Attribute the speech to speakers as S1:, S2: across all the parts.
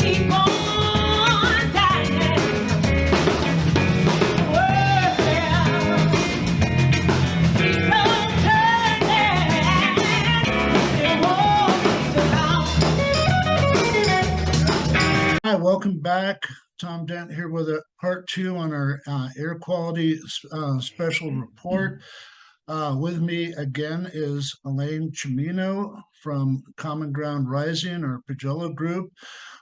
S1: keep on dying. The world keep on turning. It won't surround.
S2: Hi, welcome back. Tom Dent here with a part 2 on our air quality special report. With me again is Elaine Cimino from Common Ground Rising, our PAJOLA group.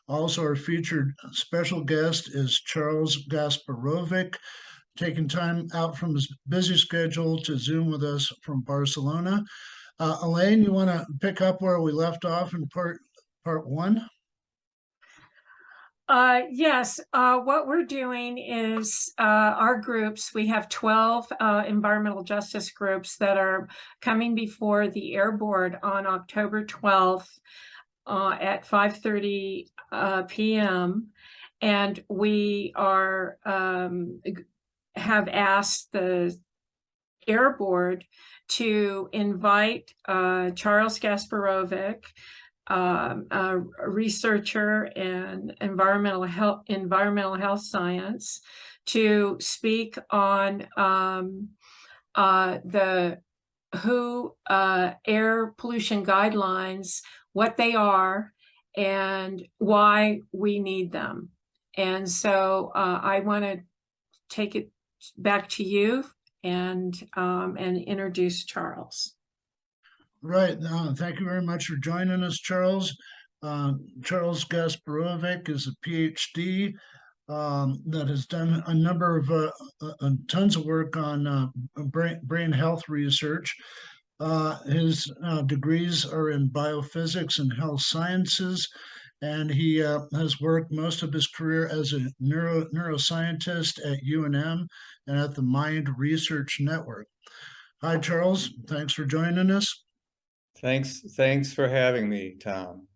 S2: Also, our featured special guest is Charles Gasporovic, taking time out from his busy schedule to Zoom with us from Barcelona. Elaine, you want to pick up where we left off in part 1?
S3: Yes, what we're doing is our groups, we have 12 environmental justice groups that are coming before the Air Board on October 12th at 5:30 p.m. And we are have asked the Air Board to invite Charles Gasporovic, a researcher in environmental health science, to speak on the WHO air pollution guidelines, what they are, and why we need them. And so I want to take it back to you and introduce Charles.
S2: Right. Thank you very much for joining us, Charles. Charles Gasporovic is a PhD that has done a number of tons of work on brain health research. His degrees are in biophysics and health sciences, and he has worked most of his career as a neuroscientist at UNM and at the Mind Research Network. Hi, Charles. Thanks for joining us.
S4: Thanks for having me, Tom.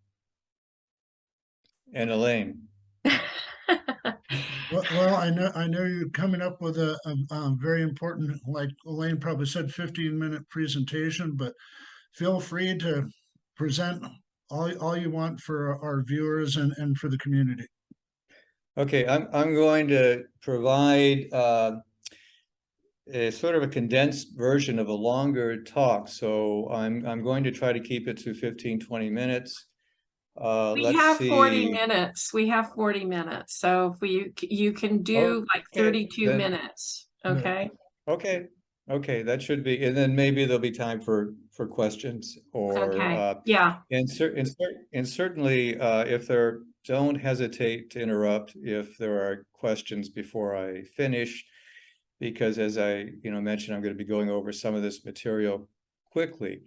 S4: And Elaine.
S2: Well, I know you're coming up with a very important, like Elaine probably said, 15-minute presentation, but feel free to present all you want for our viewers and for the community.
S4: Okay, I'm going to provide a sort of a condensed version of a longer talk. So I'm going to try to keep it to 15-20 minutes.
S3: We have 40 minutes. We have 40 minutes. So if you can do like 32 minutes. Okay.
S4: Okay, that should be, and then maybe there'll be time for questions or
S3: yeah.
S4: And certainly if there, don't hesitate to interrupt if there are questions before I finish, because as I mentioned, I'm going to be going over some of this material quickly.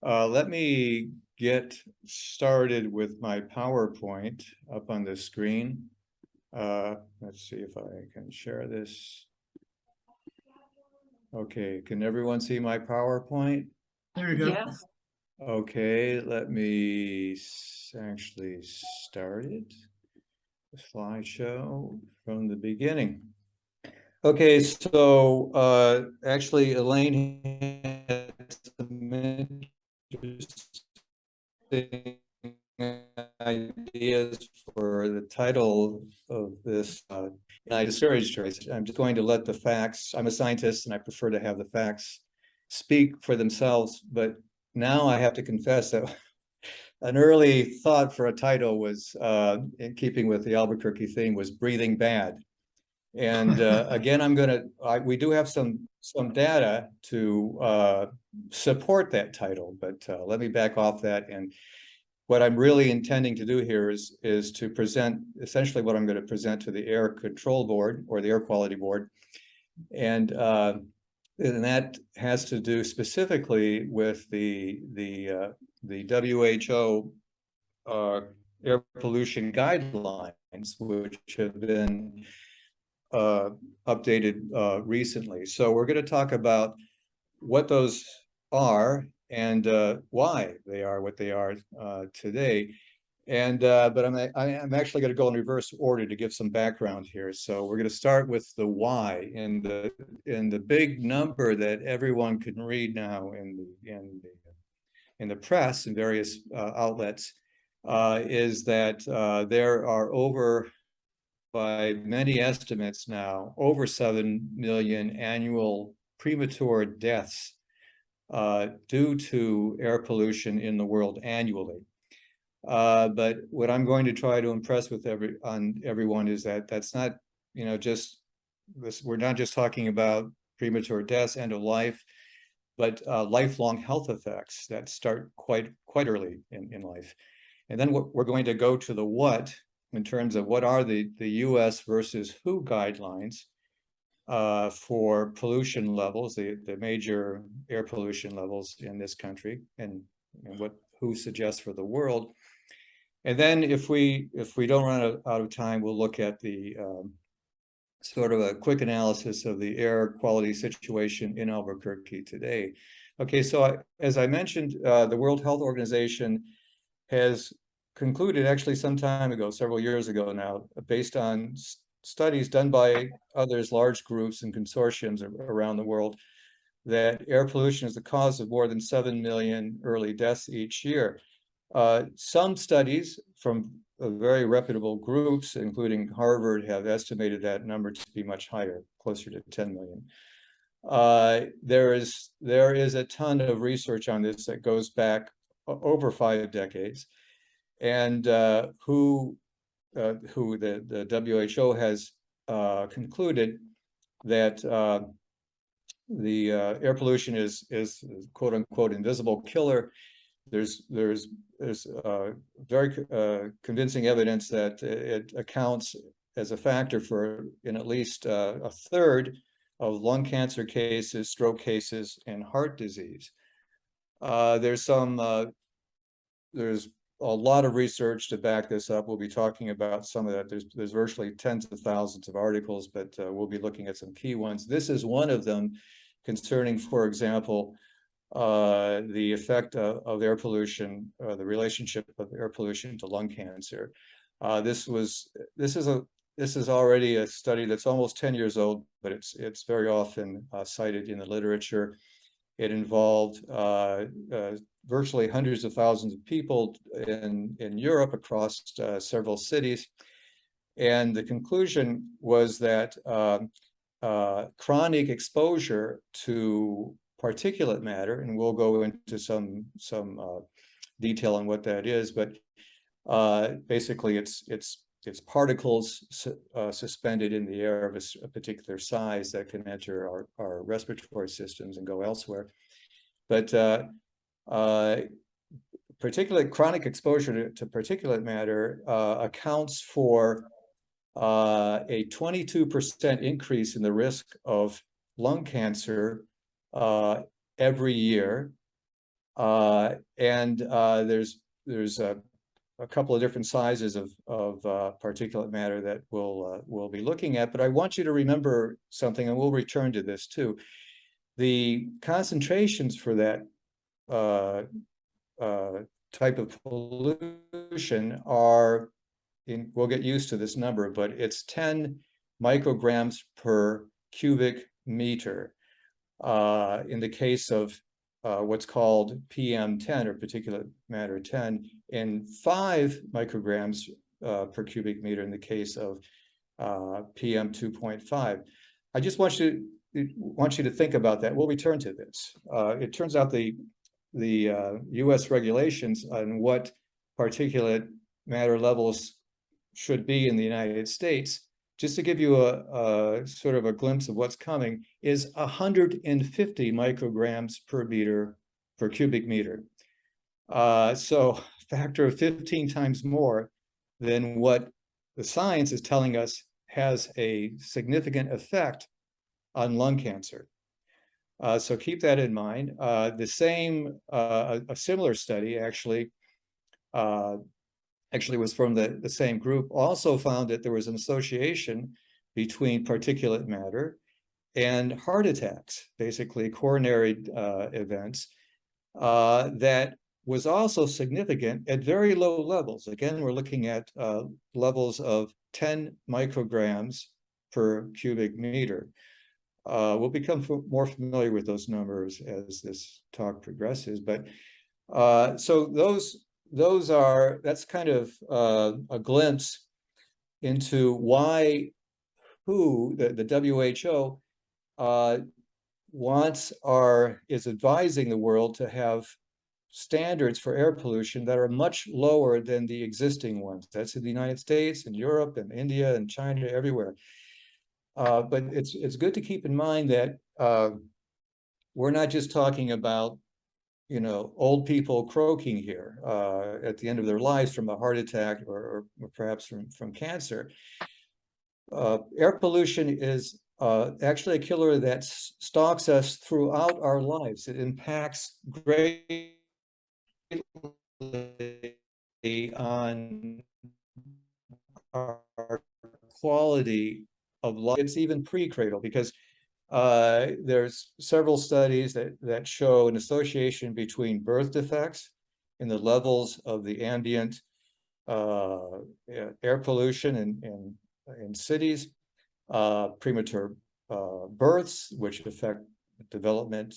S4: Let me get started with my PowerPoint up on the screen. Let's see if I can share this. Okay, can everyone see my PowerPoint?
S2: There you go.
S3: Yes.
S4: Okay, let me actually start it. The slideshow from the beginning. Okay, so actually Elaine had some interesting ideas for the title of this. I discouraged her. I'm just going to let the facts. I'm a scientist and I prefer to have the facts speak for themselves, but now I have to confess that an early thought for a title was, in keeping with the Albuquerque theme, was breathing bad. And again, we do have some data to support that title, but let me back off that. And what I'm really intending to do here is to present essentially what I'm going to present to the Air Control Board or the Air Quality Board. And that has to do specifically with the WHO air pollution guidelines, which have been updated recently. So we're going to talk about what those are and why they are what they are today. And but I'm actually going to go in reverse order to give some background here. So we're going to start with the why, and the big number that everyone can read now in the press and various outlets is that there are over, by many estimates now, over 7 million annual premature deaths due to air pollution in the world annually. But what I'm going to try to impress with everyone is that that's not, just this. We're not just talking about premature deaths, end of life, but lifelong health effects that start quite early in life. And then we're going to go to the what in terms of what are the U.S. versus WHO guidelines for pollution levels, the major air pollution levels in this country, and what WHO suggests for the world. And then if we don't run out of time, we'll look at the sort of a quick analysis of the air quality situation in Albuquerque today. Okay, so as I mentioned, the World Health Organization has concluded actually some time ago, several years ago now, based on studies done by others, large groups and consortiums around the world, that air pollution is the cause of more than 7 million early deaths each year. Some studies from very reputable groups, including Harvard, have estimated that number to be much higher, closer to 10 million. There is a ton of research on this that goes back over 5 decades, and the WHO has concluded that the air pollution is quote unquote invisible killer. There's very convincing evidence that it accounts as a factor for in at least a third of lung cancer cases, stroke cases, and heart disease. There's a lot of research to back this up. We'll be talking about some of that. There's virtually tens of thousands of articles, but we'll be looking at some key ones. This is one of them concerning, for example, the effect of air pollution, the relationship of air pollution to lung cancer. This is already a study that's almost 10 years old, but it's very often cited in the literature. It involved virtually hundreds of thousands of people in Europe across several cities. And the conclusion was that chronic exposure to particulate matter, and we'll go into some detail on what that is, but basically it's particles suspended in the air of a particular size that can enter our respiratory systems and go elsewhere. But chronic exposure to particulate matter accounts for a 22% increase in the risk of lung cancer every year. And there's a couple of different sizes of particulate matter that we'll be looking at, but I want you to remember something, and we'll return to this too. The concentrations for that type of pollution are, we'll get used to this number, but it's 10 micrograms per cubic meter. In the case of what's called PM10 or particulate matter 10, and 5 micrograms per cubic meter in the case of PM2.5. I just want you to think about that. We'll return to this. It turns out the U.S. regulations on what particulate matter levels should be in the United States, just to give you a sort of a glimpse of what's coming, is 150 micrograms per cubic meter. So a factor of 15 times more than what the science is telling us has a significant effect on lung cancer. So keep that in mind. A similar study actually was from the same group, also found that there was an association between particulate matter and heart attacks, basically coronary events, that was also significant at very low levels. Again, we're looking at levels of 10 micrograms per cubic meter. We'll become more familiar with those numbers as this talk progresses, but so that's kind of a glimpse into why the WHO is advising the world to have standards for air pollution that are much lower than the existing ones. That's in the United States and Europe and India and China, everywhere. But it's good to keep in mind that we're not just talking about, old people croaking here at the end of their lives from a heart attack or perhaps from cancer. Air pollution is actually a killer that stalks us throughout our lives. It impacts greatly on our quality of life. It's even pre-cradle, because there's several studies that show an association between birth defects in the levels of the ambient air pollution in cities, premature births, which affect development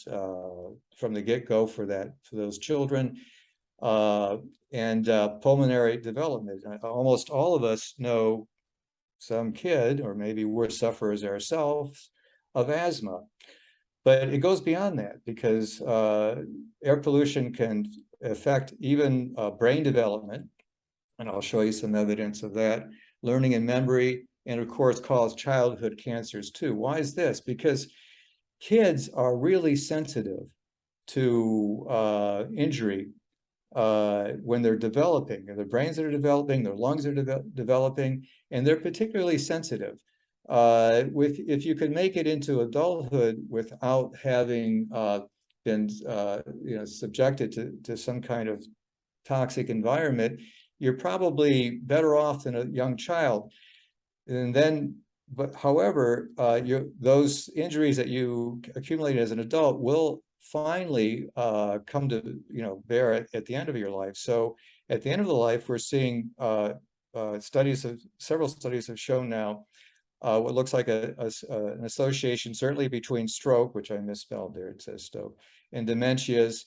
S4: from the get-go for those children, and pulmonary development. Almost all of us know some kid, or maybe we're sufferers ourselves, of asthma. But it goes beyond that, because air pollution can affect even brain development, and I'll show you some evidence of that, learning and memory, and of course cause childhood cancers too. Why is this? Because kids are really sensitive to injury when they're developing, and their brains are developing, their lungs are developing, and they're particularly sensitive. If you could make it into adulthood without having been subjected to some kind of toxic environment, you're probably better off than a young child. And then, but however, those injuries that you accumulate as an adult will finally come to bear at the end of your life. So at the end of the life, we're seeing several studies have shown now what looks like an association, certainly between stroke, which I misspelled there, it says stroke, and dementias,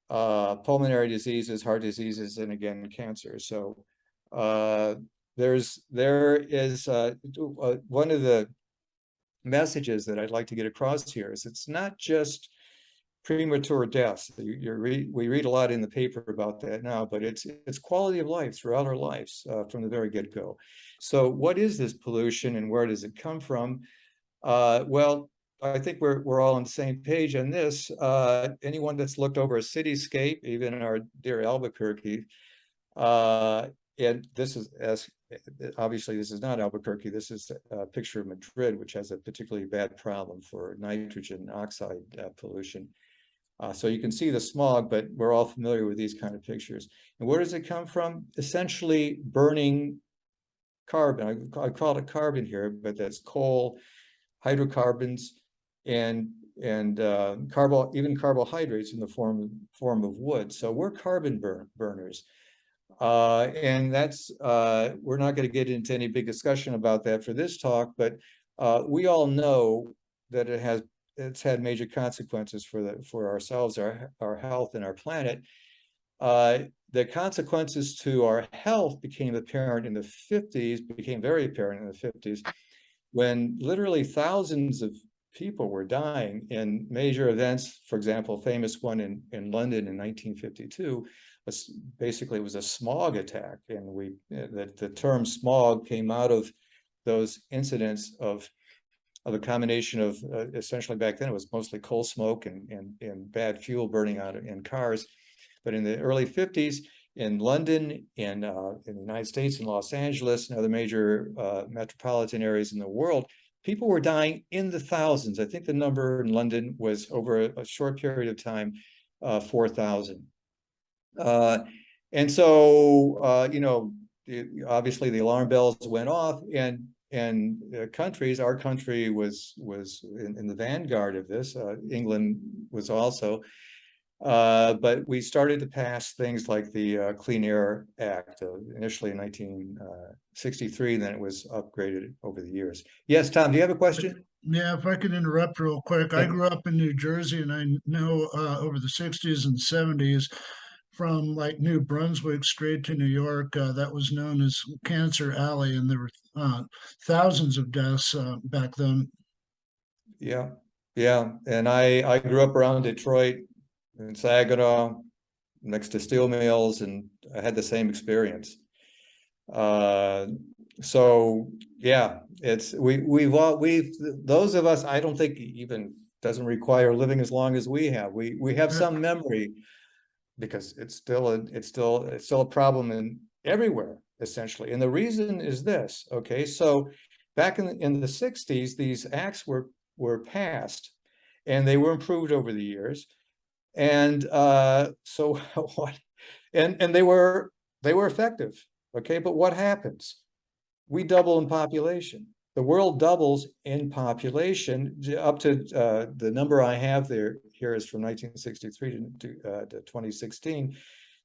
S4: pulmonary diseases, heart diseases, and again, cancer. So there is one of the messages that I'd like to get across here is it's not just premature deaths. We read a lot in the paper about that now, but it's quality of life throughout our lives from the very get-go. So what is this pollution and where does it come from? Well, I think we're all on the same page on this. Anyone that's looked over a cityscape, even our dear Albuquerque, and this is obviously this is not Albuquerque. This is a picture of Madrid, which has a particularly bad problem for nitrogen oxide pollution. So you can see the smog, but we're all familiar with these kind of pictures. And where does it come from? Essentially burning carbon. I call it carbon here, but that's coal, hydrocarbons, and even carbohydrates in the form of wood. So we're carbon burners. And that's we're not going to get into any big discussion about that for this talk, but we all know that it's had major consequences for ourselves, our health, and our planet. The consequences to our health became very apparent in the 50s, when literally thousands of people were dying in major events. For example, famous one in London in 1952. Basically, it was a smog attack, and the term smog came out of those incidents of a combination of essentially back then it was mostly coal smoke and bad fuel burning out in cars. But in the early 50s in London and in the United States, in Los Angeles and other major metropolitan areas in the world, people were dying in the thousands. I think the number in London was over a short period of time, 4,000. And so, obviously the alarm bells went off, and our country was in the vanguard of this. England was also, but we started to pass things like the Clean Air Act, initially in 1963, then it was upgraded over the years. Yes, Tom, do you have a question?
S2: Yeah, if I could interrupt real quick. I
S4: Yeah.
S2: grew up in New Jersey, and I know over the 60s and 70s, from like New Brunswick straight to New York. That was known as Cancer Alley, and there were thousands of deaths back then.
S4: Yeah, yeah. And I grew up around Detroit in Saginaw, next to steel mills, and I had the same experience. So yeah, we've those of us, I don't think even doesn't require living as long as we have. We have some memory because it's still a problem in everywhere essentially. And the reason is this, okay? So back in the 60s, these acts were passed and they were improved over the years. And so what, and they were effective, okay? But what happens? We double in population. The world doubles in population up to the number I have there here is from 1963 to 2016.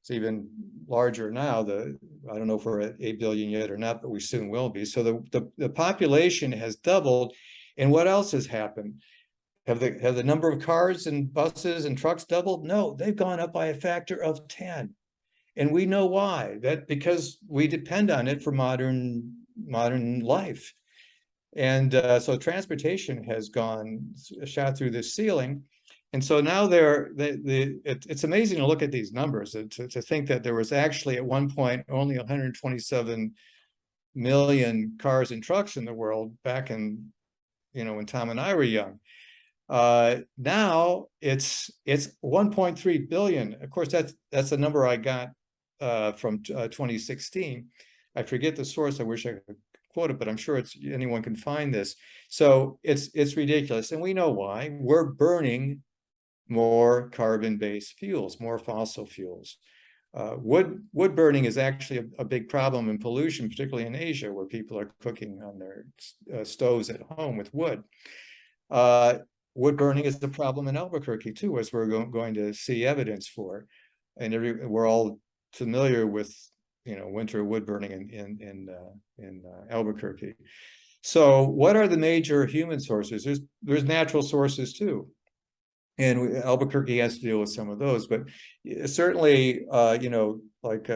S4: It's even larger now. I don't know if we're at 8 billion yet or not, but we soon will be. So the population has doubled. And what else has happened? Have the number of cars and buses and trucks doubled? No, they've gone up by a factor of 10. And we know why. That because we depend on it for modern life. And so transportation has shot through the ceiling. And so now it's amazing to look at these numbers, to think that there was actually at one point only 127 million cars and trucks in the world back in, when Tom and I were young. Now it's 1.3 billion. Of course, that's the number I got from 2016. I forget the source. I wish I could quote it, but I'm sure anyone can find this. So it's ridiculous, and we know why. We're burning more carbon-based fuels, more fossil fuels. Wood burning is actually a big problem in pollution, particularly in Asia, where people are cooking on their stoves at home with wood. Wood burning is the problem in Albuquerque too, as we're going to see evidence for, and we're all familiar with winter wood burning in Albuquerque. So, what are the major human sources? There's natural sources too, and Albuquerque has to deal with some of those. But certainly, like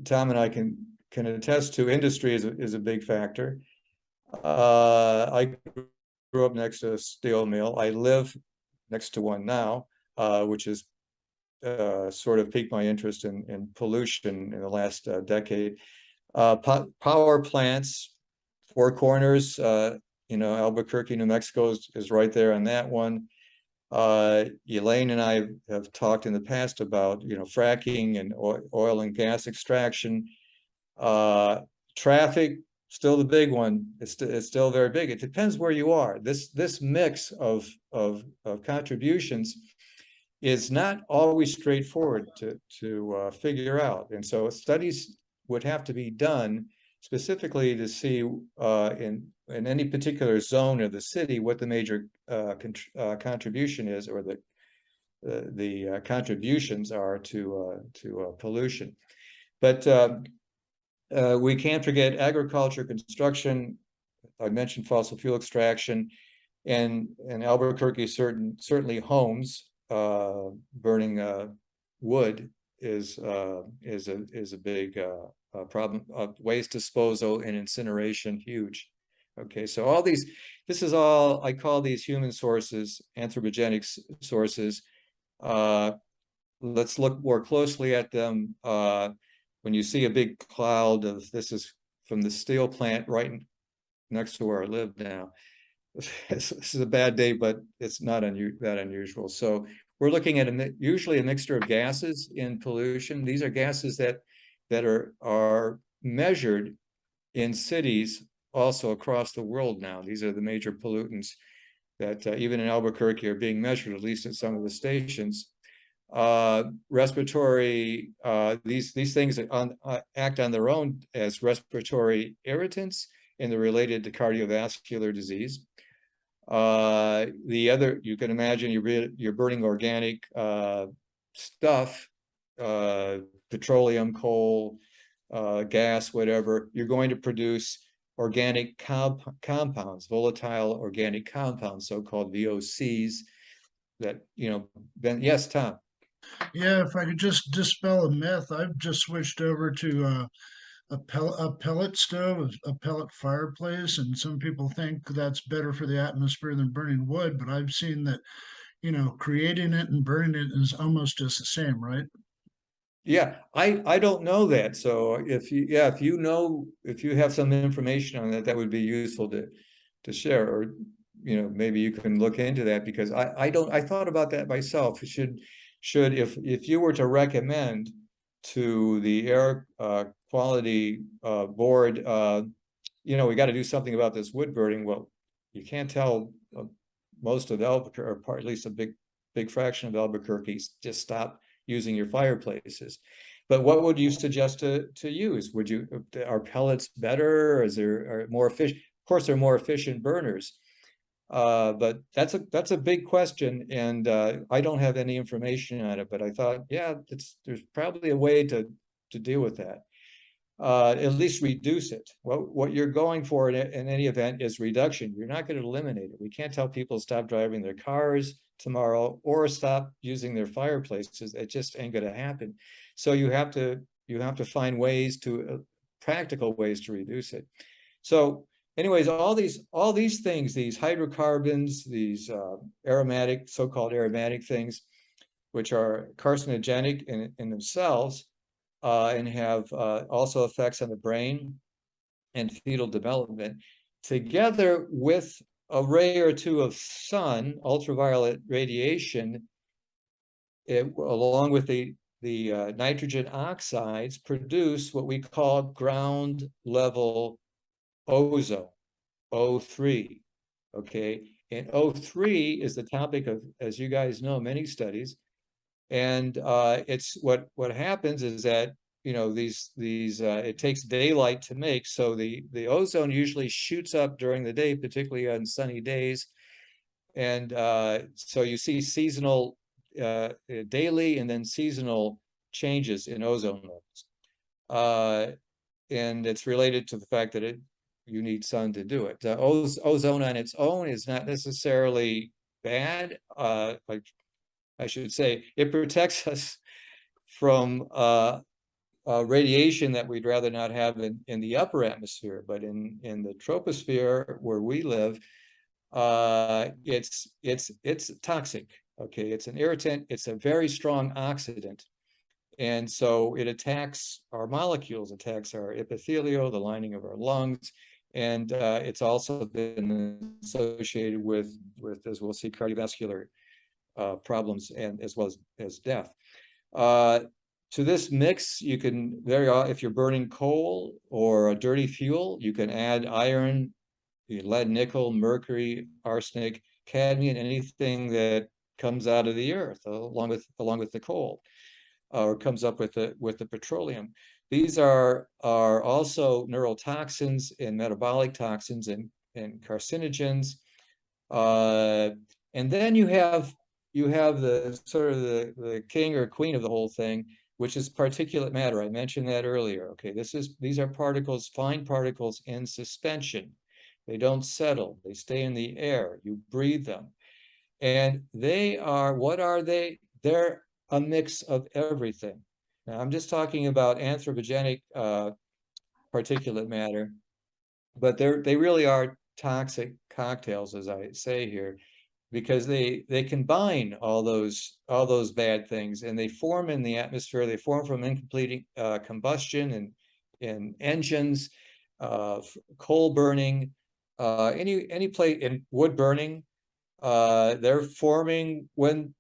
S4: Tom and I can attest to, industry is a big factor. I grew up next to a steel mill. I live next to one now, which is sort of piqued my interest in pollution in the last decade. Power plants, Four Corners, Albuquerque, New Mexico is right there on that one. Elaine and I have talked in the past about, fracking and oil and gas extraction. Traffic, still the big one. It's still very big. It depends where you are. This mix of contributions is not always straightforward to figure out. And so studies would have to be done specifically to see in any particular zone of the city what the major contribution is, or the contributions are to pollution. But we can't forget agriculture, construction. I mentioned fossil fuel extraction, and Albuquerque certainly homes. Burning wood is a big problem. Waste disposal and incineration, huge. Okay, so this is all, I call these human sources, anthropogenic sources. Let's look more closely at them. When you see a big cloud this is from the steel plant right next to where I live now. This is a bad day, but it's not that unusual. So we're looking at usually a mixture of gases in pollution. These are gases that are measured in cities also across the world now. These are the major pollutants that even in Albuquerque are being measured, at least at some of the stations. Respiratory, these things act on their own as respiratory irritants, and they're related to cardiovascular disease. You can imagine you're burning organic stuff, petroleum, coal, gas, whatever. You're going to produce organic compounds, volatile organic compounds, so-called VOCs. That yes, Tom.
S2: Yeah, if I could just dispel a myth, I've just switched over to a pellet stove, a pellet fireplace, and some people think that's better for the atmosphere than burning wood, but I've seen that, creating it and burning it is almost just the same, right?
S4: Yeah, I don't know that. So if you, yeah, if you know, if you have some information on that, that would be useful to share, or maybe you can look into that, because I don't, I thought about that myself. Should if you were to recommend to the air quality board, we got to do something about this wood burning. Well, you can't tell most of Albuquerque, or at least a big fraction of Albuquerque, just stop using your fireplaces. But what would you suggest to use? Are pellets better? Or are more efficient? Of course, they're more efficient burners. But that's a big question, and I don't have any information on it. But I thought, yeah, there's probably a way to deal with that. At least reduce it. What you're going for in any event is reduction. You're not going to eliminate it. We can't tell people to stop driving their cars tomorrow or stop using their fireplaces. It just ain't going to happen. So you have to find ways practical ways to reduce it. So anyways, all these things, these hydrocarbons, these so-called aromatic things, which are carcinogenic in themselves, and have also effects on the brain and fetal development, together with a ray or two of sun, ultraviolet radiation, along with the nitrogen oxides, produce what we call ground level ozone, O3. Okay, and O3 is the topic of, as you guys know, many studies. And it's what happens is that these it takes daylight to make, so the ozone usually shoots up during the day, particularly on sunny days, and so you see seasonal daily and then seasonal changes in ozone levels, and it's related to the fact that you need sun to do it. Ozone on its own is not necessarily bad. Like I should say, it protects us from radiation that we'd rather not have in the upper atmosphere, but in the troposphere where we live, it's toxic. Okay, it's an irritant. It's a very strong oxidant, and so it attacks our molecules, attacks our epithelial, the lining of our lungs, and it's also been associated with, as we'll see, cardiovascular problems, and as well as death. To this mix, you can if you're burning coal or a dirty fuel, you can add iron, lead, nickel, mercury, arsenic, cadmium, anything that comes out of the earth along with the coal, or comes up with the petroleum. These are also neurotoxins and metabolic toxins and carcinogens. And then you have the sort of the king or queen of the whole thing, which is particulate matter. I mentioned that earlier. Okay, these are particles, fine particles in suspension. They don't settle. They stay in the air. You breathe them. And what are they? They're a mix of everything. Now, I'm just talking about anthropogenic particulate matter, but they really are toxic cocktails, as I say here, because they combine all those bad things, and they form in the atmosphere. They form from incomplete combustion in engines, coal burning, any place in wood burning. They're forming when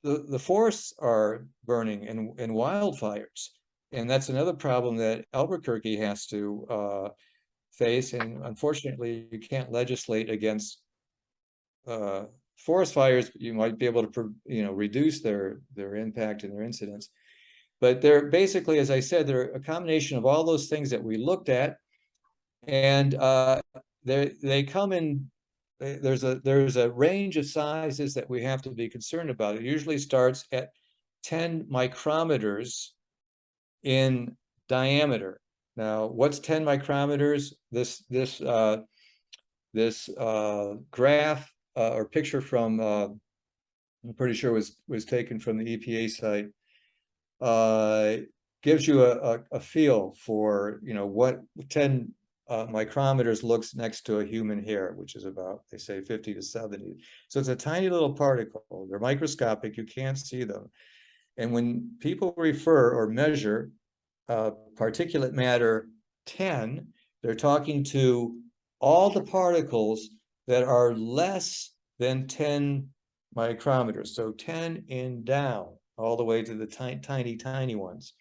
S4: the forests are burning in wildfires, and that's another problem that Albuquerque has to face. And unfortunately, you can't legislate against forest fires, but you might be able to reduce their impact and their incidence. But they're basically, as I said, they're a combination of all those things that we looked at, and they come in. There's a range of sizes that we have to be concerned about. It usually starts at 10 micrometers in diameter. Now, what's 10 micrometers? This graph or picture from I'm pretty sure was taken from the EPA site, gives you a feel for, you know, what 10 micrometers looks next to a human hair, which is about, they say, 50 to 70. So it's a tiny little particle. They're microscopic, you can't see them. And when people refer or measure particulate matter 10, they're talking to all the particles that are less than 10 micrometers. So 10 and down, all the way to the tiny ones.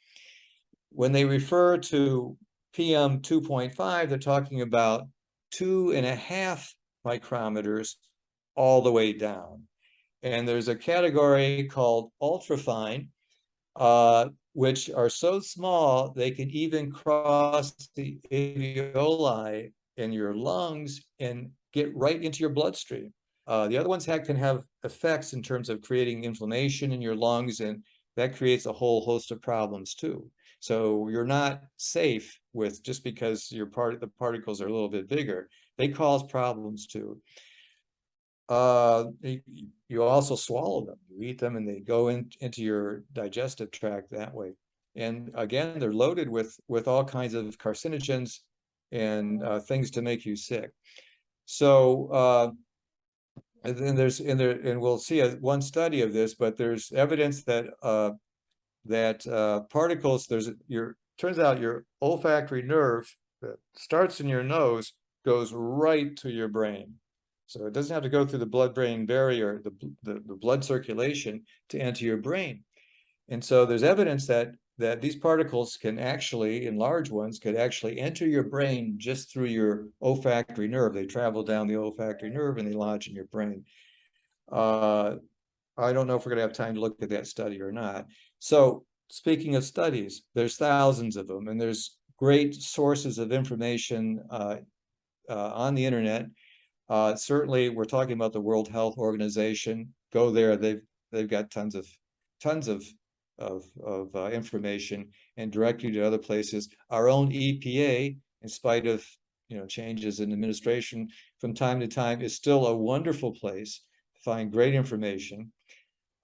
S4: When they refer to PM 2.5, they're talking about 2.5 micrometers all the way down. And there's a category called ultrafine, which are so small they can even cross the alveoli in your lungs and get right into your bloodstream. The other ones can have effects in terms of creating inflammation in your lungs, and that creates a whole host of problems too. So you're not safe with just because the particles are a little bit bigger. They cause problems too. You also swallow them, you eat them, and they go into your digestive tract that way. And again, they're loaded with all kinds of carcinogens and things to make you sick. So and then and we'll see one study of this, but there's evidence that particles, turns out your olfactory nerve that starts in your nose goes right to your brain. So it doesn't have to go through the blood-brain barrier, the blood circulation, to enter your brain. And so there's evidence that these particles can actually, in large ones, could actually enter your brain just through your olfactory nerve. They travel down the olfactory nerve and they lodge in your brain. I don't know if we're going to have time to look at that study or not. So speaking of studies, there's thousands of them, and there's great sources of information on the internet. Certainly, we're talking about the World Health Organization. Go there; they've got tons of information, and direct you to other places. Our own EPA, in spite of changes in administration from time to time, is still a wonderful place to find great information.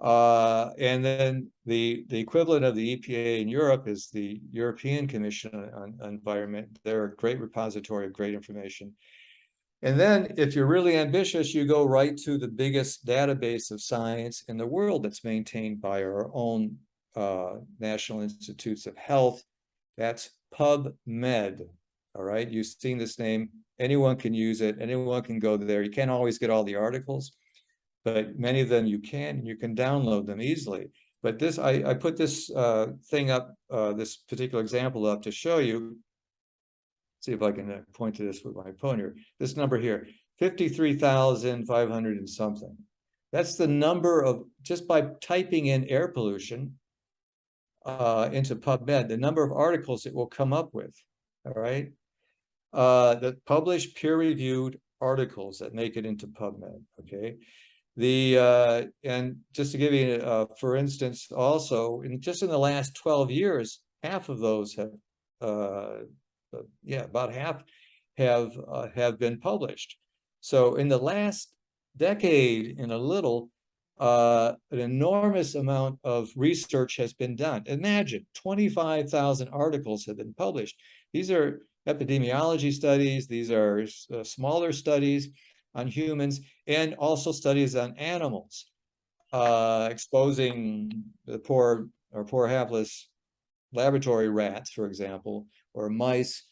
S4: And then the equivalent of the EPA in Europe is the European Commission on Environment. They're a great repository of great information. And then if you're really ambitious, you go right to the biggest database of science in the world that's maintained by our own National Institutes of Health. That's PubMed. All right, you've seen this name. Anyone can use it. Anyone can go there. You can't always get all the articles, but many of them you can. You can download them easily. But this, I put this thing up, this particular example up to show you. See if I can point to this with my pointer. This number here, 53,500 and something. That's the number of, just by typing in air pollution into PubMed, the number of articles it will come up with. All right. The published peer-reviewed articles that make it into PubMed. Okay. And just to give you, for instance, also just in the last 12 years, half of those have, about half have been published. So in the last decade and a little, an enormous amount of research has been done. Imagine 25,000 articles have been published. These are epidemiology studies. These are smaller studies on humans, and also studies on animals, exposing the poor hapless laboratory rats, for example, or mice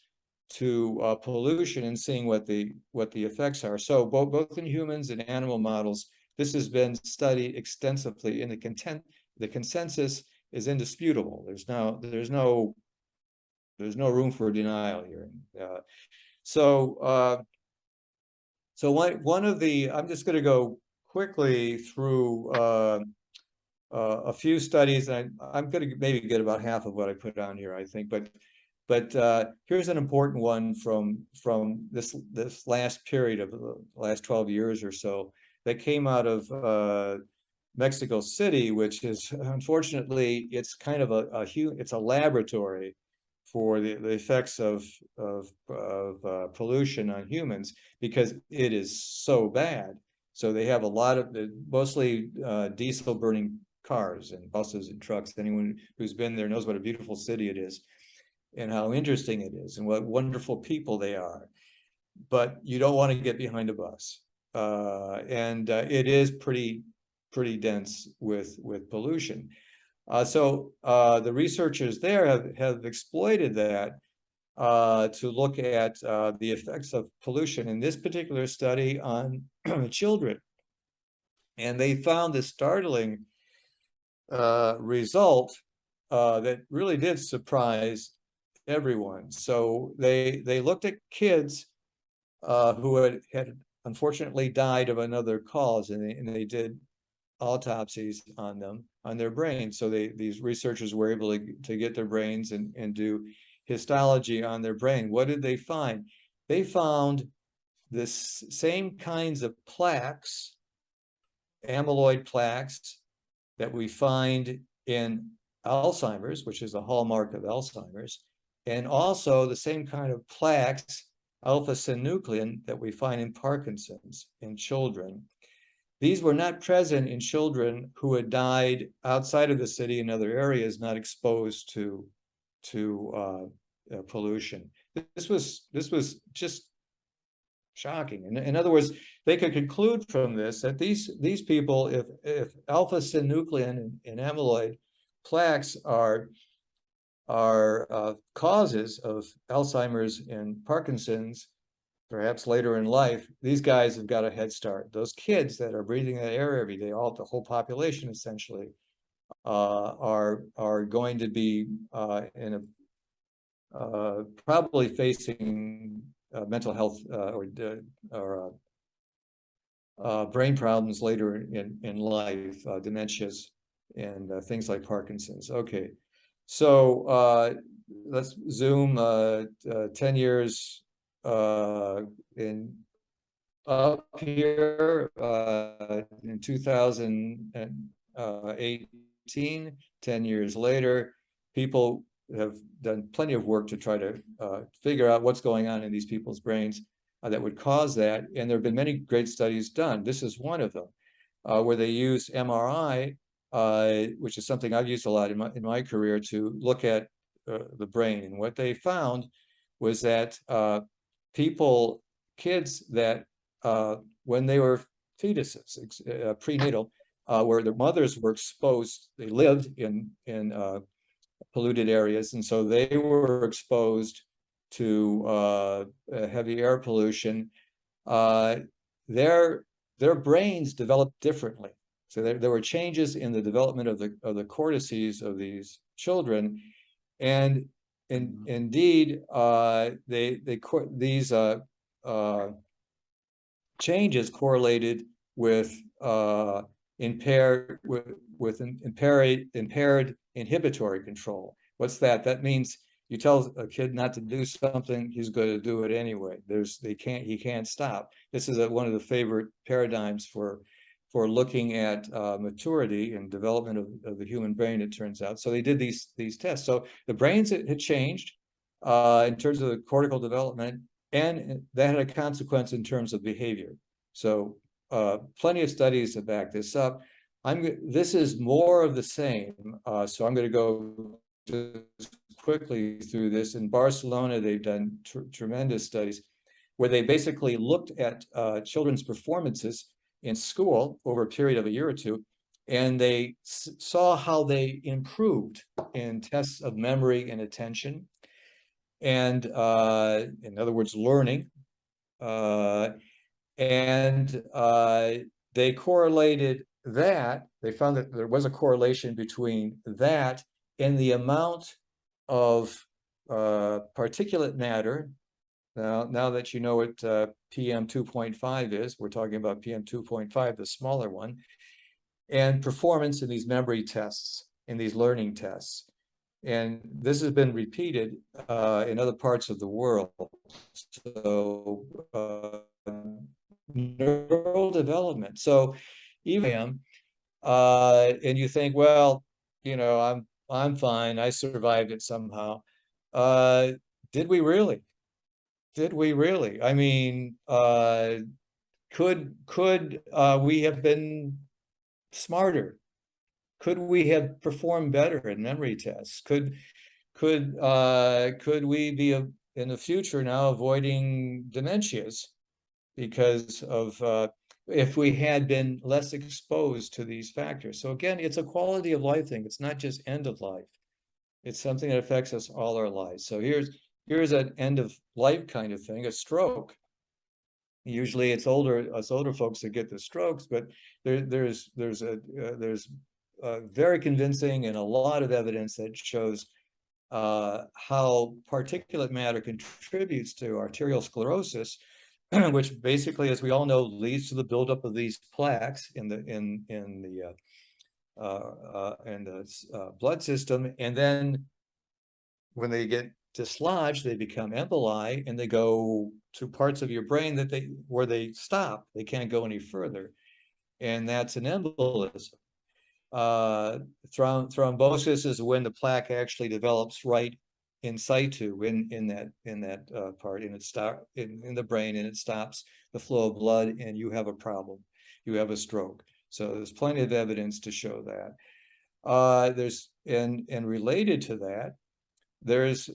S4: to pollution, and seeing what the effects are. So both in humans and animal models, this has been studied extensively, and the consensus is indisputable. There's no room for denial here. So one of the, I'm just going to go quickly through a few studies, and I'm going to maybe get about half of what I put on here, I think. But here's an important one from this last period of the last 12 years or so that came out of Mexico City, which is, unfortunately, it's kind of it's a laboratory for the effects of pollution on humans, because it is so bad. So they have a lot of, mostly diesel burning cars and buses and trucks. Anyone who's been there knows what a beautiful city it is and how interesting it is and what wonderful people they are. But you don't want to get behind a bus. It is pretty dense with pollution. So the researchers there have exploited that to look at the effects of pollution in this particular study on children. And they found this startling result that really did surprise everyone. So they looked at kids who had unfortunately died of another cause, and they did autopsies on them, on their brains. So these researchers were able to get their brains and do histology on their brain. What did they find? They found this same kinds of plaques, amyloid plaques, that we find in Alzheimer's, which is a hallmark of Alzheimer's, and also the same kind of plaques, alpha-synuclein, that we find in Parkinson's in children. These were not present in children who had died outside of the city in other areas, not exposed to pollution. This was just shocking. In other words, they could conclude from this that these people, if alpha-synuclein and amyloid plaques are causes of Alzheimer's and Parkinson's, perhaps later in life, these guys have got a head start. Those kids that are breathing that air every day, the whole population essentially, are going to be probably facing mental health or brain problems later in life, dementias and things like Parkinson's. Okay, so let's zoom 10 years up here in 2018, 10 years later, people have done plenty of work to try to figure out what's going on in these people's brains that would cause that. And there have been many great studies done. This is one of them, where they use MRI, which is something I've used a lot in my career to look at the brain. And what they found was that kids that when they were fetuses, prenatal, where their mothers were exposed, they lived in polluted areas, and so they were exposed to heavy air pollution. Their brains developed differently. So there were changes in the development of the cortices of these children, and indeed these changes correlated with impaired inhibitory control. What's that? That means you tell a kid not to do something, he's going to do it anyway. He can't stop. This is one of the favorite paradigms for looking at maturity and development of the human brain, it turns out. So they did these tests. So the brains had changed in terms of the cortical development, and that had a consequence in terms of behavior. So plenty of studies to back this up. This is more of the same. So I'm going to go just quickly through this. In Barcelona, they've done tremendous studies where they basically looked at children's performances in school over a period of a year or two, and they saw how they improved in tests of memory and attention, and in other words, learning. They correlated that. They found that there was a correlation between that and the amount of particulate matter. Now that you know what PM 2.5 is, we're talking about PM 2.5, the smaller one, and performance in these memory tests, in these learning tests. And this has been repeated in other parts of the world. So neural development. So even and you think, well, you know, I'm fine, I survived it somehow. Did we really? Did we really? I mean, Could we have been smarter? Could we have performed better in memory tests? Could we be in the future now avoiding dementias because of if we had been less exposed to these factors? So again, it's a quality of life thing. It's not just end of life. It's something that affects us all our lives. So here's an end of life kind of thing, a stroke. Usually it's us older folks that get the strokes, but there's very convincing and a lot of evidence that shows how particulate matter contributes to arterial sclerosis, which basically, as we all know, leads to the buildup of these plaques in the blood system, and then when they get dislodged, they become emboli, and they go to parts of your brain where they stop. They can't go any further, and that's an embolism. Thrombosis is when the plaque actually develops right in situ in that part, and it in the brain, and it stops the flow of blood, and you have a problem. You have a stroke. So there's plenty of evidence to show that. There's related to that, there's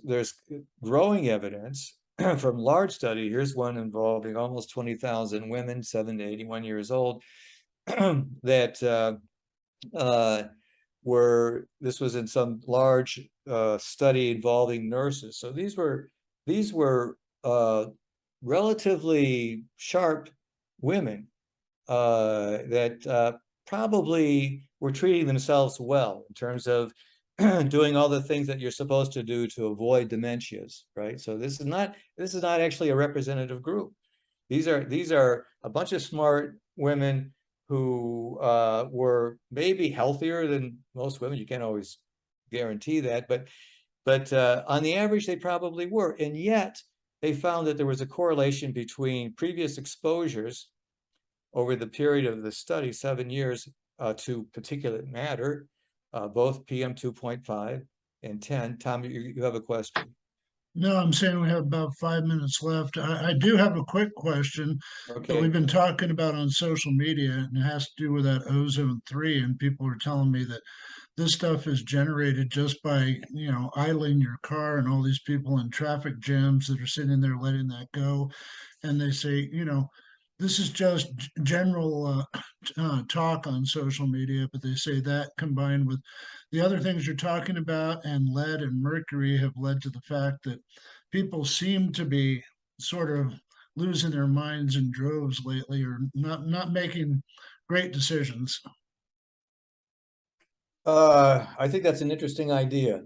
S4: growing evidence from large study. Here's one involving almost 20,000 women, 7 to 81 years old, that this was in some large study involving nurses. So these were relatively sharp women that probably were treating themselves well in terms of doing all the things that you're supposed to do to avoid dementias, right? So this is not actually a representative group. These are a bunch of smart women who were maybe healthier than most women. You can't always guarantee that, but on the average, they probably were. And yet they found that there was a correlation between previous exposures over the period of the study, 7 years, to particulate matter, both PM 2.5 and 10. Tom, you have a question?
S2: No, I'm saying we have about 5 minutes left. I do have a quick question that
S4: Okay.
S2: we've been talking about on social media, and it has to do with that ozone 3. And people are telling me that this stuff is generated just by, idling your car, and all these people in traffic jams that are sitting there letting that go. And they say, this is just general talk on social media, but they say that combined with the other things you're talking about, and lead and mercury, have led to the fact that people seem to be sort of losing their minds in droves lately, or not making great decisions.
S4: I think that's an interesting idea.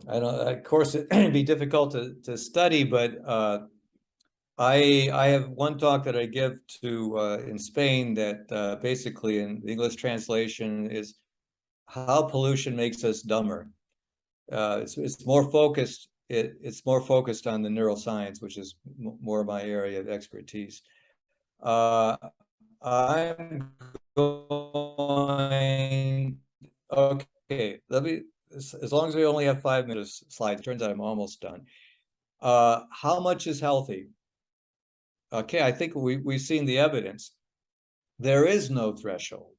S4: Of course, it'd be difficult to study, but I have one talk that I give to in Spain that basically, in the English translation, is how pollution makes us dumber. It's more focused. It's more focused on the neuroscience, which is more my area of expertise. I'm going. Okay, as long as we only have 5 minutes slides, it turns out I'm almost done. How much is healthy? Okay, I think we've seen the evidence. There is no threshold.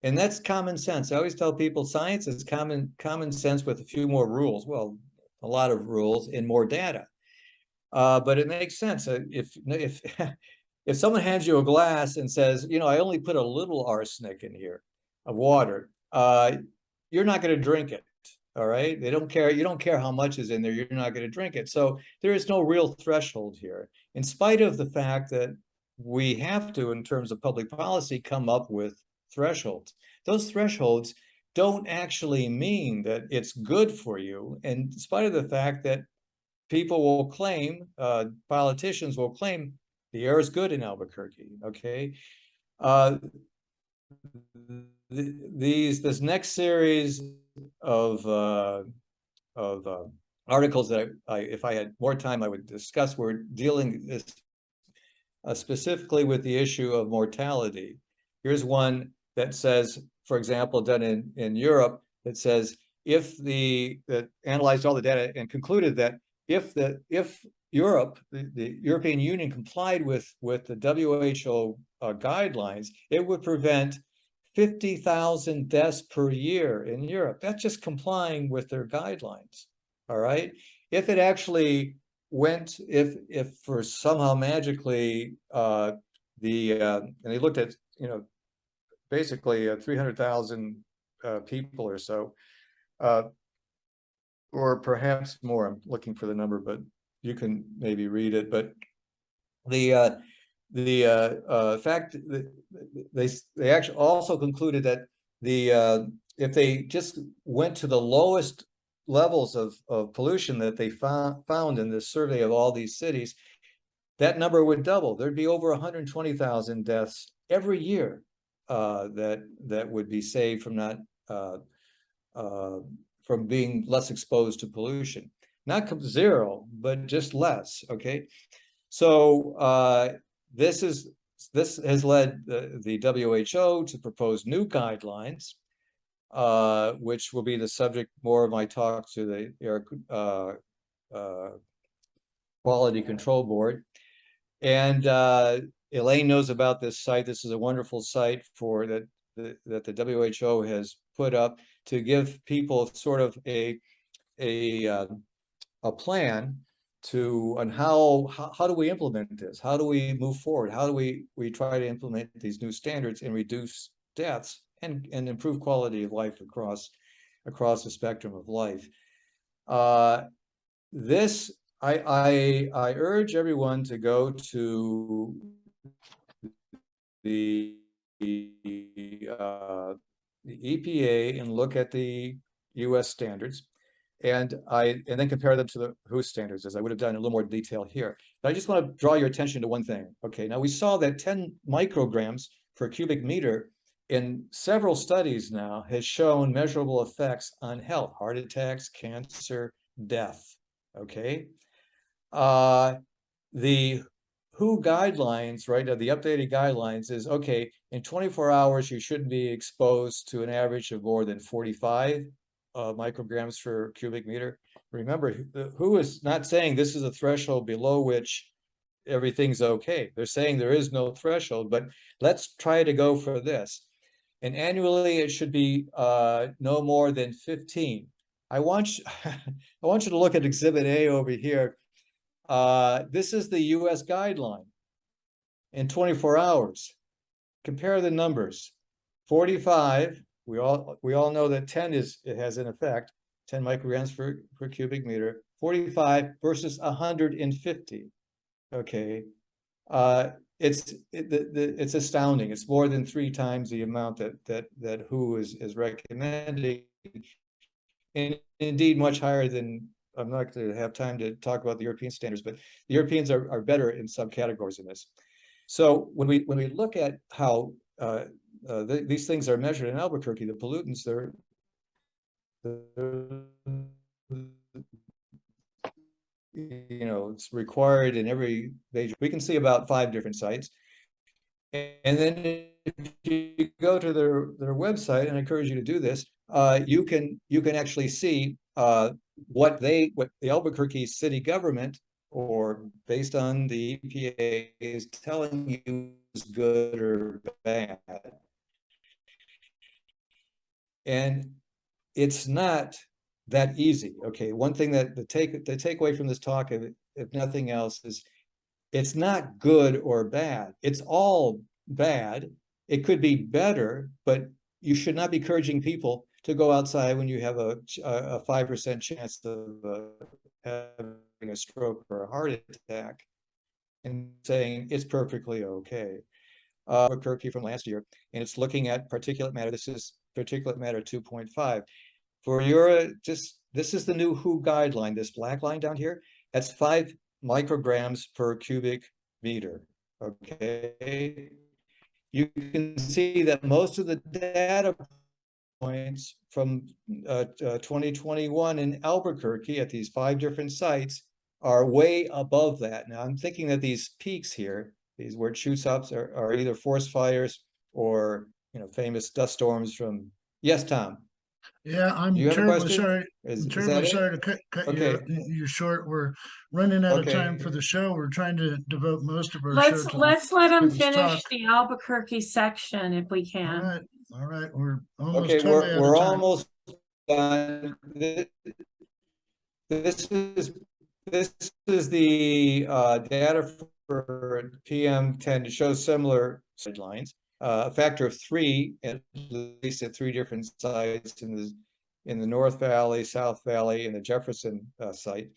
S4: And that's common sense. I always tell people science is common sense with a few more rules. Well, a lot of rules and more data. But it makes sense. If someone hands you a glass and says, I only put a little arsenic in here of water, you're not going to drink it. All right. They don't care. You don't care how much is in there. You're not going to drink it. So there is no real threshold here, in spite of the fact that we have to, in terms of public policy, come up with thresholds. Those thresholds don't actually mean that it's good for you, in spite of the fact that people will claim, politicians will claim, the air is good in Albuquerque. Okay. This next series of articles that if I had more time, I would discuss. We're dealing this specifically with the issue of mortality. Here's one that says, for example, done in Europe, that says that analyzed all the data and concluded that if Europe, the European Union complied with the WHO guidelines, it would prevent 50,000 deaths per year in Europe. That's just complying with their guidelines. All right. If it actually went, if for somehow magically and they looked at, you know, basically 300,000 people or so, or perhaps more. I'm looking for the number, but you can maybe read it. But the fact that they actually also concluded that if they just went to the lowest levels of pollution that they found in this survey of all these cities, that number would double. There'd be over 120,000 deaths every year that would be saved from not from being less exposed to pollution. Not zero, but just less. Okay, so this has led the WHO to propose new guidelines, which will be the subject more of my talk to the Air Quality Control Board. And Elaine knows about this site. This is a wonderful site that the WHO has put up to give people sort of a plan on how do we implement this? How do we move forward? How do we try to implement these new standards and reduce deaths and improve quality of life across the spectrum of life? I urge everyone to go to the EPA and look at the U.S. standards, and then compare them to the WHO standards, as I would have done in a little more detail here. But I just want to draw your attention to one thing. Okay, now we saw that 10 micrograms per cubic meter in several studies now has shown measurable effects on health, heart attacks, cancer, death. Okay, the WHO guidelines, right, the updated guidelines is, okay, in 24 hours, you shouldn't be exposed to an average of more than 45 micrograms per cubic meter. Remember, WHO is not saying this is a threshold below which everything's okay. They're saying there is no threshold, but let's try to go for this. And annually, it should be no more than 15. I want you to look at Exhibit A over here. This is the U.S. guideline in 24 hours. Compare the numbers. 45. We all know that 10 it has an effect. 10 micrograms per cubic meter. 45 versus 150. Okay, it's astounding. It's more than 3 times the amount that WHO is recommending, and indeed much higher than. I'm not going to have time to talk about the European standards, but the Europeans are better in some categories in this. So when we look at how these things are measured in Albuquerque, the pollutants, they're you know, it's required in every major. We can see about 5 different sites, and then if you go to their website, and I encourage you to do this, you can actually see what the Albuquerque city government, or based on the EPA, is telling you is good or bad. And it's not that easy. Okay, one thing that the takeaway from this talk, if nothing else, is it's not good or bad. It's all bad. It could be better, but you should not be encouraging people to go outside when you have a 5% chance of having a stroke or a heart attack and saying it's perfectly okay. Albuquerque from last year, and it's looking at particulate matter. This is particulate matter 2.5. For your, this is the new WHO guideline, this black line down here, that's 5 micrograms per cubic meter, okay? You can see that most of the data points from 2021 in Albuquerque at these 5 different sites are way above that. Now, I'm thinking that these peaks here, these where it shoots up, are either forest fires or, you know, famous dust storms from, yes, Tom?
S2: Yeah,
S4: Do
S2: I'm
S4: you have a
S2: terribly
S4: question?
S2: sorry.
S4: Is
S2: I'm
S4: is
S2: terribly
S4: that it?
S2: sorry to cut
S4: Okay,
S2: you short. We're running out of time for
S4: okay,
S2: the show. We're trying to devote most of our show
S3: Let's
S2: to
S3: let's let
S2: to
S3: them
S2: this talk.
S3: finish the Albuquerque section if we
S2: All
S3: can.
S2: right, all right. We're almost
S4: okay,
S2: totally out of
S4: we're
S2: time.
S4: almost done. This is this is the data for PM10 to show similar lines. A factor of 3, at least at 3 different sites in the North Valley, South Valley, and the Jefferson site.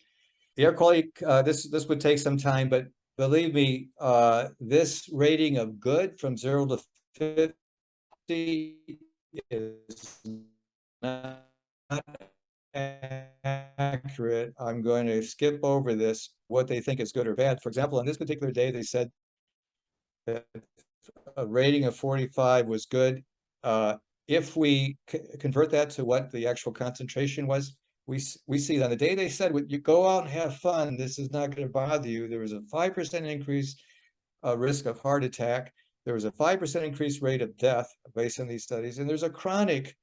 S4: The air quality, this would take some time, but believe me, this rating of good from 0 to 50 is not accurate. I'm going to skip over this, what they think is good or bad. For example, on this particular day, they said that a rating of 45 was good. If we convert that to what the actual concentration was, we see on the day they said, you go out and have fun, this is not going to bother you. There was a 5% increase risk of heart attack. There was a 5% increased rate of death based on these studies. And there's a chronically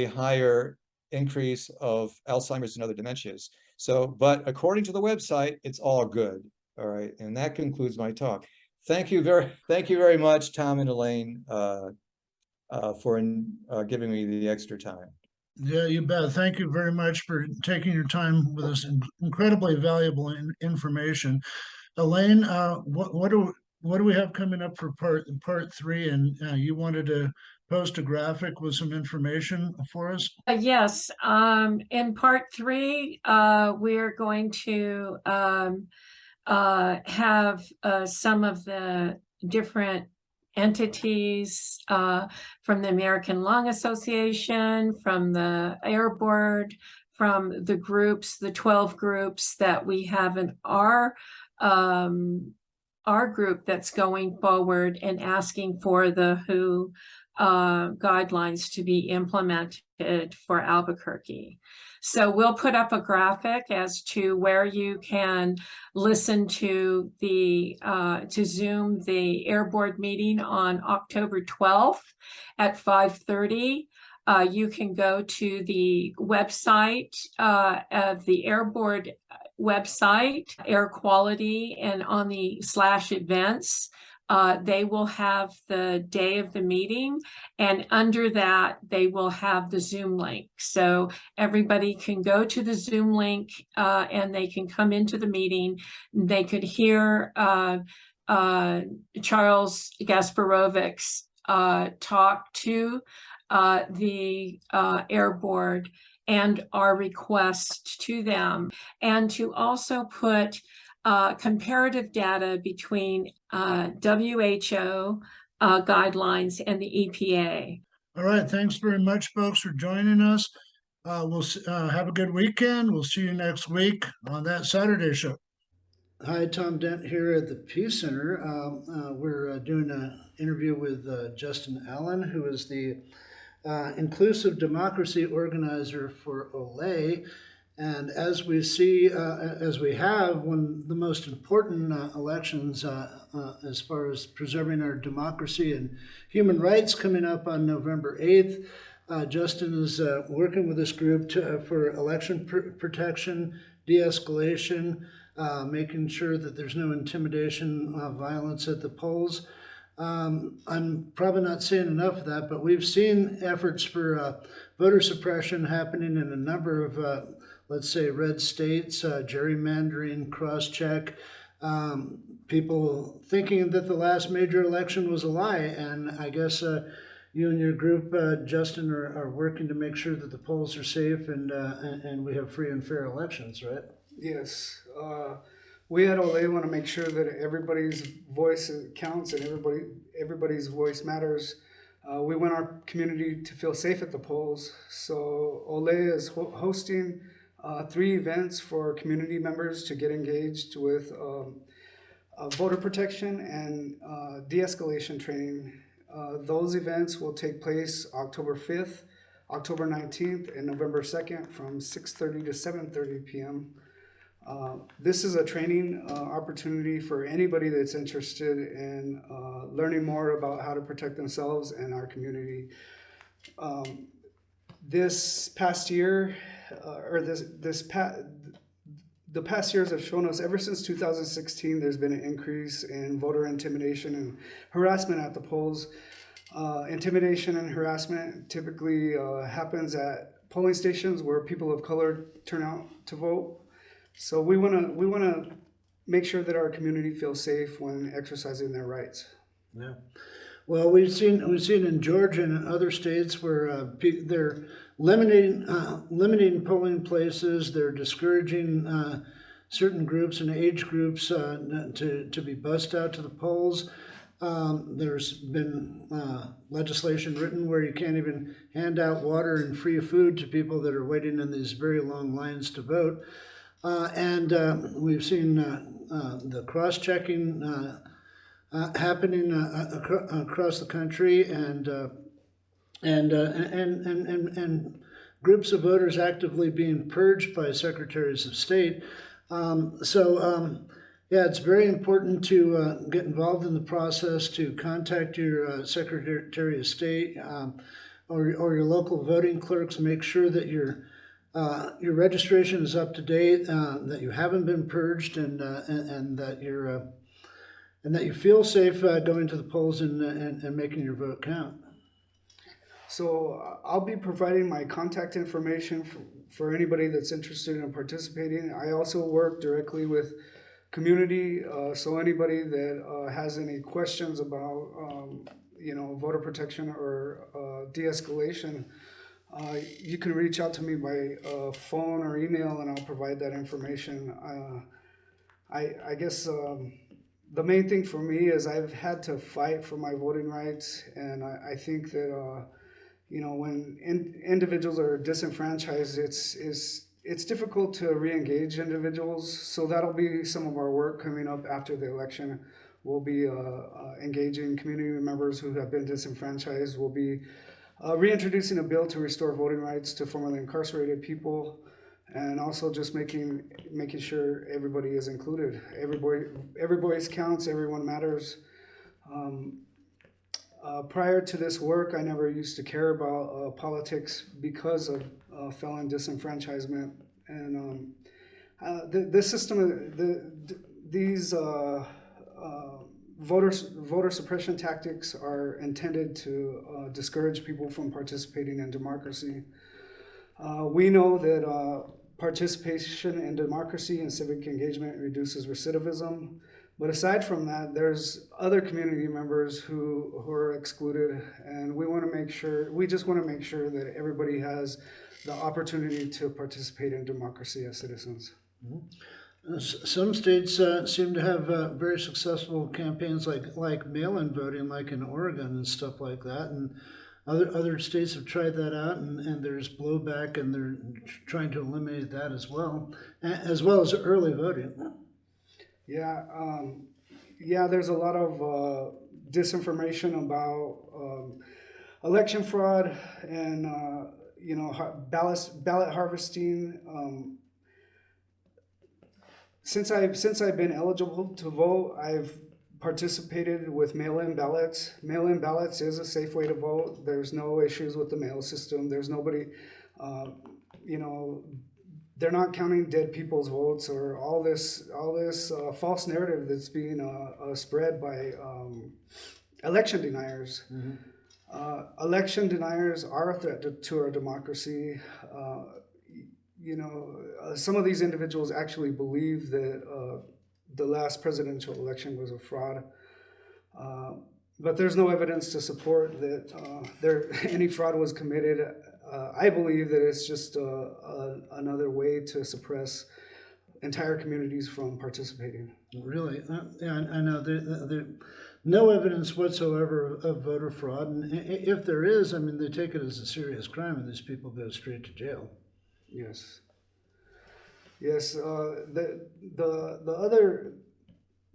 S4: higher increase of Alzheimer's and other dementias. So, but according to the website, it's all good. All right. And that concludes my talk. Thank you very much, Tom and Elaine, for giving me the extra time.
S2: Yeah, you bet. Thank you very much for taking your time with us. Incredibly valuable information. Elaine, what do we have coming up for part three? And you wanted to post a graphic with some information for us?
S3: Yes, in part 3, we're going to have some of the different entities from the American Lung Association, from the Air Board, from the groups, the 12 groups that we have in our group that's going forward and asking for the WHO guidelines to be implemented for Albuquerque. So we'll put up a graphic as to where you can listen to the to Zoom the Air Board meeting on October 12th at 5:30. You can go to the website of the Air Board website, air quality, and on the /events, they will have the day of the meeting, and under that, they will have the Zoom link. So everybody can go to the Zoom link and they can come into the meeting. They could hear Charles Gasparovic's talk to the Air Board and our request to them, and to also put comparative data between WHO guidelines and the EPA.
S2: All right. Thanks very much, folks, for joining us. We'll have a good weekend. We'll see you next week on That Saturday Show. Hi, Tom Dent here at the Peace Center. We're doing an interview with Justin Allen, who is the Inclusive Democracy Organizer for OLE. And as we see, as we have one of the most important elections as far as preserving our democracy and human rights coming up on November 8th, Justin is working with this group for election protection, de-escalation, making sure that there's no intimidation, violence at the polls. I'm probably not saying enough of that, but we've seen efforts for voter suppression happening in a number of, let's say, red states, gerrymandering, cross-check, people thinking that the last major election was a lie. And I guess you and your group, Justin, are working to make sure that the polls are safe and we have free and fair elections, right?
S5: Yes. We at OLE want to make sure that everybody's voice counts and everybody's voice matters. We want our community to feel safe at the polls. So OLE is hosting 3 events for community members to get engaged with voter protection and de-escalation training. Those events will take place October 5th, October 19th, and November 2nd from 6:30 to 7:30 p.m. This is a training opportunity for anybody that's interested in learning more about how to protect themselves and our community. this past year, the past years have shown us ever since 2016, there's been an increase in voter intimidation and harassment at the polls. Intimidation and harassment typically happens at polling stations where people of color turn out to vote. So we want to make sure that our community feels safe when exercising their rights.
S2: Yeah. Well, we've seen in Georgia and in other states where they're limiting polling places. They're discouraging certain groups and age groups to be bussed out to the polls. There's been legislation written where you can't even hand out water and free food to people that are waiting in these very long lines to vote. And we've seen the cross-checking happening across the country, and groups of voters actively being purged by secretaries of state. Yeah, it's very important to get involved in the process, to contact your Secretary of State or your local voting clerks. Make sure that your registration is up to date, that you haven't been purged, and that you're and that you feel safe going to the polls and making your vote count.
S5: So I'll be providing my contact information for anybody that's interested in participating. I also work directly with community, so anybody that has any questions about voter protection or de-escalation, you can reach out to me by phone or email, and I'll provide that information. I guess the main thing for me is I've had to fight for my voting rights, and I think that when individuals are disenfranchised, it's difficult to re-engage individuals. So that'll be some of our work coming up after the election. We'll be engaging community members who have been disenfranchised. We'll be reintroducing a bill to restore voting rights to formerly incarcerated people, and also just making sure everybody is included. Every voice counts. Everyone matters. Prior to this work, I never used to care about politics because of felon disenfranchisement, and this system, these voter suppression tactics are intended to discourage people from participating in democracy. We know that participation in democracy and civic engagement reduces recidivism. But aside from that, there's other community members who are excluded, and we just want to make sure that everybody has the opportunity to participate in democracy as citizens.
S2: Mm-hmm. Some states seem to have very successful campaigns like mail-in voting, like in Oregon and stuff like that, and other states have tried that out, and there's blowback, and they're trying to eliminate that as well as early voting.
S5: Yeah, there's a lot of disinformation about election fraud and ballot harvesting. Since I've been eligible to vote, I've participated with mail-in ballots. Mail-in ballots is a safe way to vote. There's no issues with the mail system. There's nobody, they're not counting dead people's votes or all this false narrative that's being spread by election deniers. Mm-hmm. Election deniers are a threat to our democracy. Some of these individuals actually believe that the last presidential election was a fraud, but there's no evidence to support that any fraud was committed. I believe that it's just another way to suppress entire communities from participating.
S2: Really? Yeah, I know. There's no evidence whatsoever of voter fraud, and if there is, I mean, they take it as a serious crime, and these people go straight to jail.
S5: Yes. The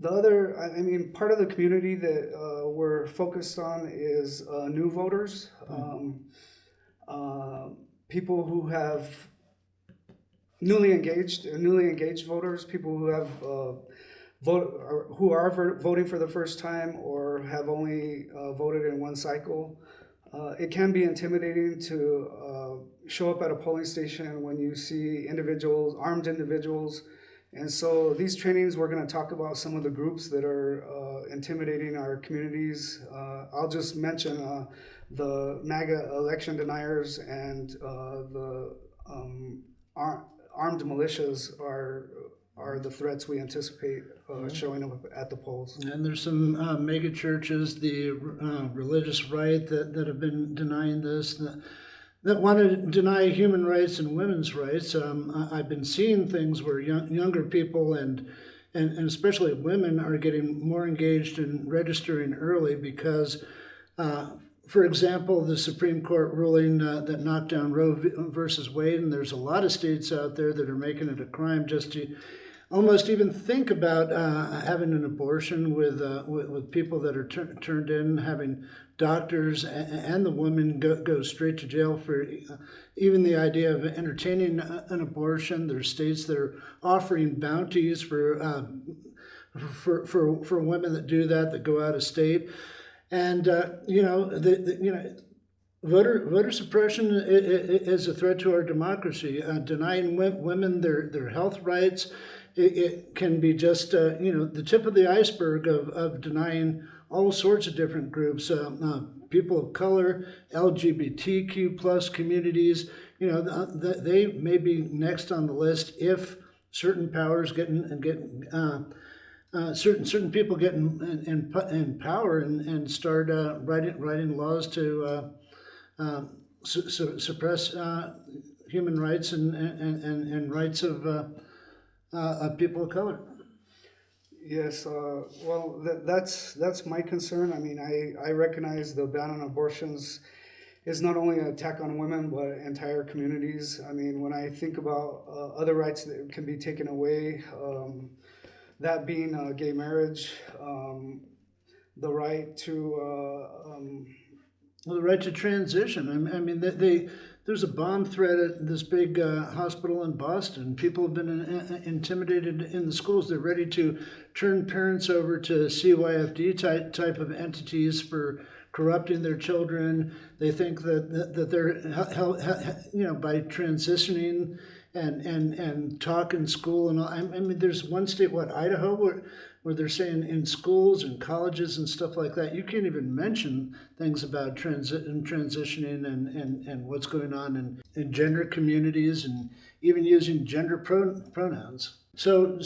S5: other, I mean, part of the community that we're focused on is new voters. People who have newly engaged voters, people who have who are voting for the first time or have only voted in one cycle. It can be intimidating to show up at a polling station when you see individuals, armed individuals. And so these trainings, we're going to talk about some of the groups that are intimidating our communities. I'll just mention the MAGA election deniers and the armed militias are the threats we anticipate showing up at the polls.
S2: And there's some mega churches, the religious right that have been denying this, that want to deny human rights and women's rights. I've been seeing things where younger people and especially women are getting more engaged in registering early because, for example, the Supreme Court ruling that knocked down Roe versus Wade, and there's a lot of states out there that are making it a crime just to almost even think about having an abortion with people that are turned in, having doctors and the women go straight to jail for even the idea of entertaining an abortion. There's states that are offering bounties for women that do that go out of state, and voter suppression is a threat to our democracy. Denying women their health rights. It can be just, the tip of the iceberg of denying all sorts of different groups, people of color, LGBTQ plus communities. They may be next on the list if certain powers certain people get in power and start writing laws to suppress human rights and rights of people of color.
S5: Yes, well, that's my concern. I mean, I recognize the ban on abortions is not only an attack on women, but entire communities. I mean, when I think about other rights that can be taken away, that being gay marriage, the right to...
S2: the right to transition. I mean, there's a bomb threat at this big hospital in Boston. People have been intimidated in the schools. They're ready to turn parents over to CYFD type of entities for corrupting their children. They think that they're by transitioning and talk in school and all. I mean, there's one state, Idaho, where they're saying in schools and colleges and stuff like that, you can't even mention things about transitioning and what's going on in gender communities and even using gender pronouns. So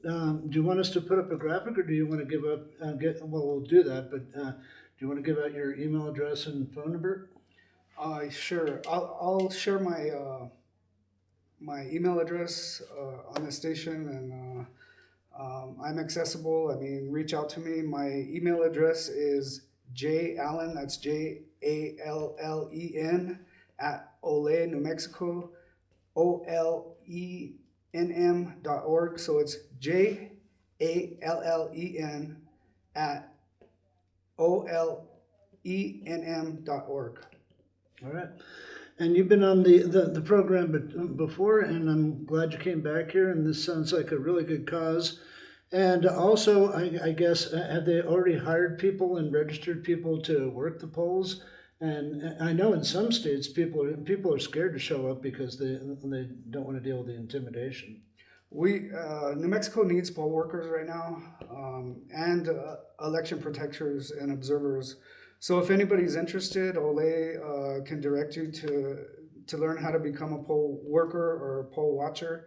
S2: do you want us to put up a graphic, or do you want to give up? We'll do that, but do you want to give out your email address and phone number?
S5: Sure. I'll share my my email address on the station, and I'm accessible. I mean, reach out to me. My email address isjallen, that's JALLEN, at Ole, New Mexico, OLENM.org. So it's JALLEN at OLENM.org.
S2: All right. And you've been on the program before, and I'm glad you came back here, and this sounds like a really good cause. And also, I guess, have they already hired people and registered people to work the polls? And I know in some states, people are scared to show up because they don't want to deal with the intimidation.
S5: New Mexico needs poll workers right now, and election protectors and observers. So if anybody's interested, Ole can direct you to learn how to become a poll worker or a poll watcher.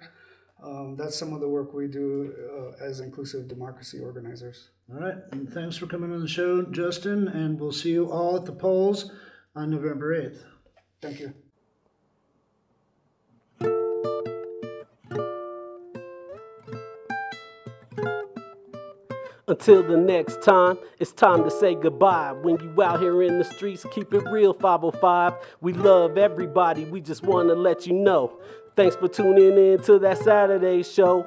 S5: That's some of the work we do as inclusive democracy organizers.
S2: All right, and thanks for coming on the show, Justin, and we'll see you all at the polls on November 8th.
S5: Thank you.
S6: Until the next time, it's time to say goodbye. When you out here in the streets, keep it real, 505. We love everybody, we just want to let you know. Thanks for tuning in to that Saturday show.